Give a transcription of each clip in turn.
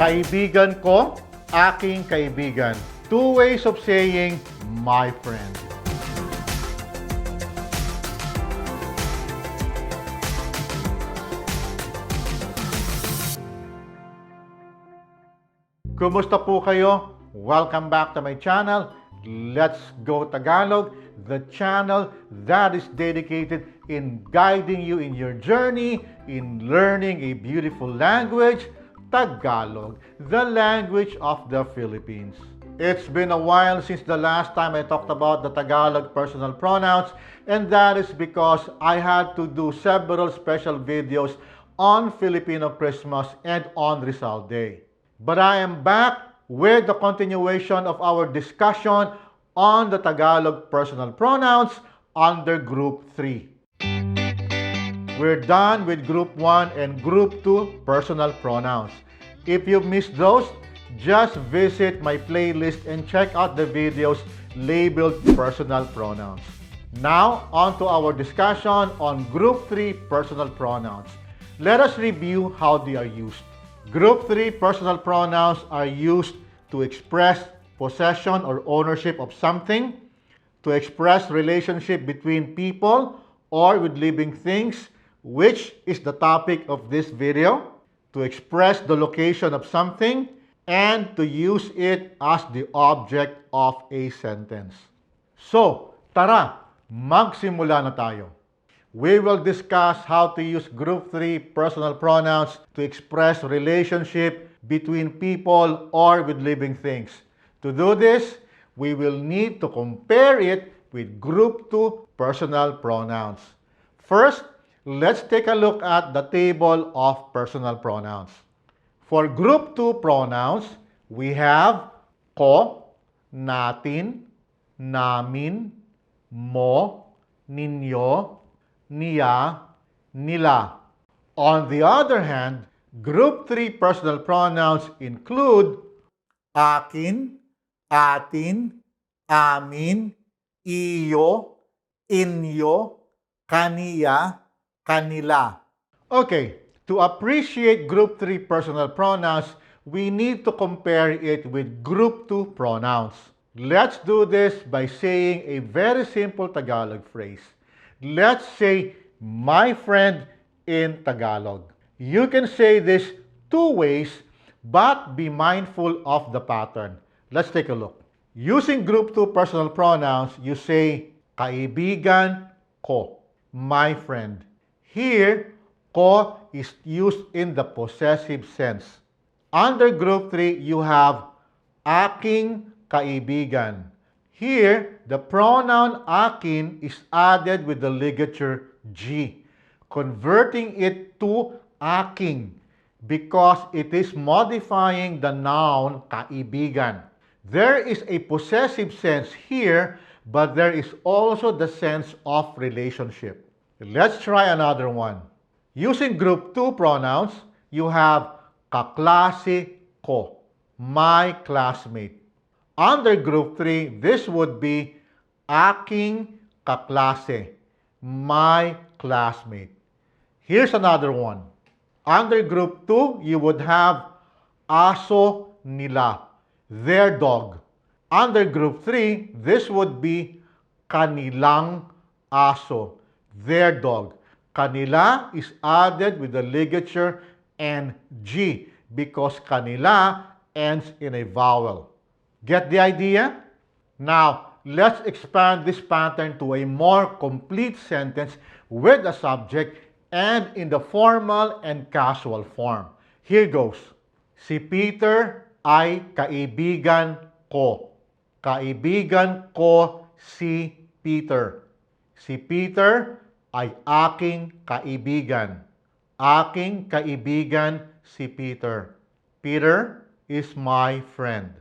Kaibigan ko, aking kaibigan. Two ways of saying my friend. Kumusta po kayo? Welcome back to my channel. Let's Go Tagalog, the channel that is dedicated in guiding you in your journey in learning a beautiful language, Tagalog, the language of the Philippines. It's been a while since the last time I talked about the Tagalog personal pronouns, and that is because I had to do several special videos on Filipino Christmas and on Rizal Day. But I am back with the continuation of our discussion on the Tagalog personal pronouns under Group 3. We're done with Group 1 and Group 2 personal pronouns. If you've missed those, just visit my playlist and check out the videos labeled personal pronouns. Now, on to our discussion on Group 3 personal pronouns. Let us review how they are used. Group 3 personal pronouns are used to express possession or ownership of something, to express relationship between people or with living things, which is the topic of this video, to express the location of something, and to use it as the object of a sentence. So, tara, magsimula na tayo. We will discuss how to use Group 3 personal pronouns to express relationship between people or with living things. To do this, we will need to compare it with Group 2 personal pronouns. First, let's take a look at the table of personal pronouns. For Group 2 pronouns, we have ko, natin, namin, mo, ninyo, niya, nila. On the other hand, Group 3 personal pronouns include akin, atin, amin, iyo, inyo, kaniya, kanila. Okay, to appreciate Group 3 personal pronouns, we need to compare it with Group 2 pronouns. Let's do this by saying a very simple Tagalog phrase. Let's say, my friend in Tagalog. You can say this two ways, but be mindful of the pattern. Let's take a look. Using Group 2 personal pronouns, you say, kaibigan ko, my friend. Here, ko is used in the possessive sense. Under Group 3, you have aking kaibigan. Here, the pronoun akin is added with the ligature G, converting it to aking because it is modifying the noun kaibigan. There is a possessive sense here, but there is also the sense of relationship. Let's try another one. Using Group 2 pronouns, you have kaklase ko, my classmate. Under Group 3, this would be aking kaklase, my classmate. Here's another one. Under Group 2, you would have aso nila, their dog. Under Group 3, this would be kanilang aso, their dog. Kanila is added with the ligature and G because kanila ends in a vowel. Get the idea? Now, let's expand this pattern to a more complete sentence with a subject and in the formal and casual form. Here goes. Si Peter ay kaibigan ko. Kaibigan ko si Peter. Si Peter ay aking kaibigan. Aking kaibigan si Peter. Peter is my friend.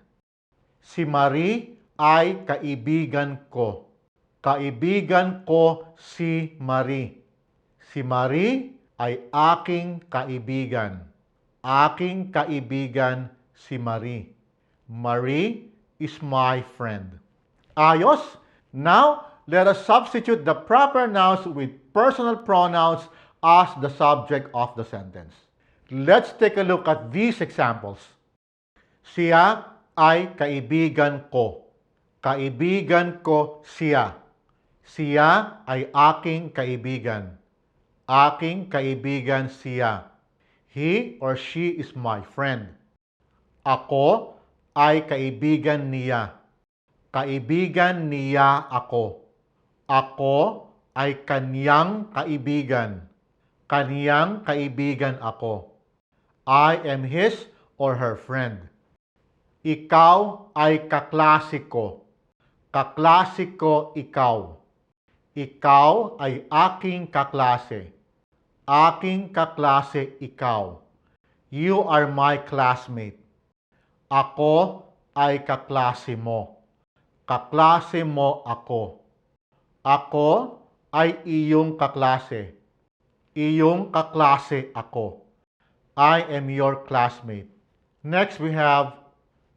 Si Marie ay kaibigan ko. Kaibigan ko si Marie. Si Marie ay aking kaibigan. Aking kaibigan si Marie. Marie is my friend. Ayos? Now, let us substitute the proper nouns with personal pronouns as the subject of the sentence. Let's take a look at these examples. Siya ay kaibigan ko. Kaibigan ko siya. Siya ay aking kaibigan. Aking kaibigan siya. He or she is my friend. Ako ay kaibigan niya. Kaibigan niya ako. Ako ay kaniyang kaibigan. Kaniyang kaibigan ako. I am his or her friend. Ikaw ay kaklase ko. Kaklase ko ikaw. Ikaw ay aking kaklase. Aking kaklase ikaw. You are my classmate. Ako ay kaklase mo. Kaklase mo ako. Ako ay iyong kaklase. Iyong kaklase ako. I am your classmate. Next we have,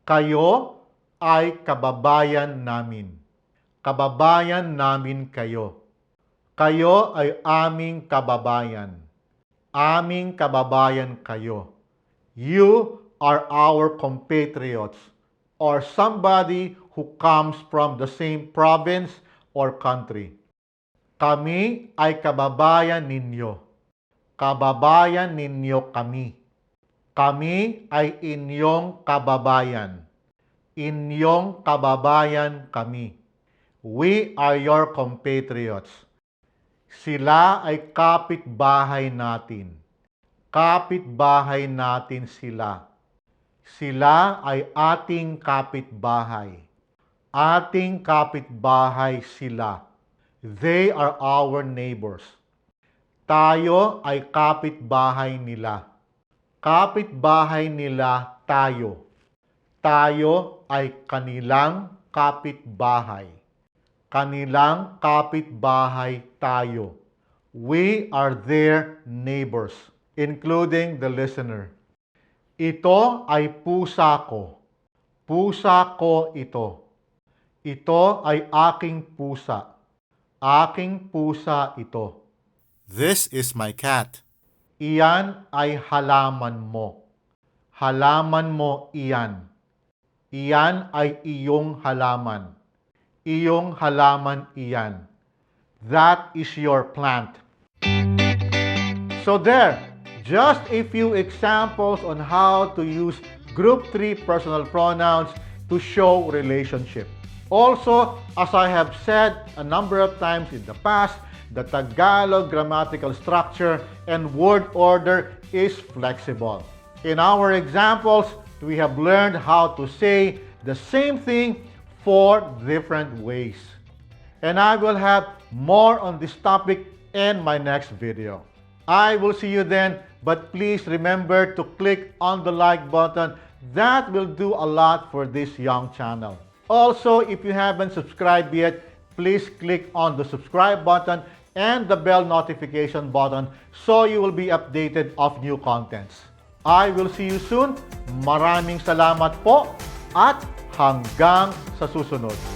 kayo ay kababayan namin. Kababayan namin kayo. Kayo ay aming kababayan. Aming kababayan kayo. You are our compatriots or somebody who comes from the same province or country. Kami ay kababayan ninyo. Kababayan ninyo kami. Kami ay inyong kababayan. Inyong kababayan kami. We are your compatriots. Sila ay kapitbahay natin. Kapitbahay natin sila. Sila ay ating kapitbahay. Ating kapitbahay sila. They are our neighbors. Tayo ay kapitbahay nila. Kapitbahay nila tayo. Tayo ay kanilang kapitbahay. Kanilang kapitbahay tayo. We are their neighbors, including the listener. Ito ay pusa ko. Pusa ko ito. Ito ay aking pusa. Aking pusa ito. This is my cat. Iyan ay halaman mo. Halaman mo iyan. Iyan ay iyong halaman. Iyong halaman iyan. That is your plant. So there, just a few examples on how to use Group 3 personal pronouns to show relationship. Also, as I have said a number of times in the past, the Tagalog grammatical structure and word order is flexible. In our examples, we have learned how to say the same thing 4 different ways. And I will have more on this topic in my next video. I will see you then, but please remember to click on the like button. That will do a lot for this young channel. Also, if you haven't subscribed yet, please click on the subscribe button and the bell notification button so you will be updated of new contents. I will see you soon. Maraming salamat po at hanggang sa susunod.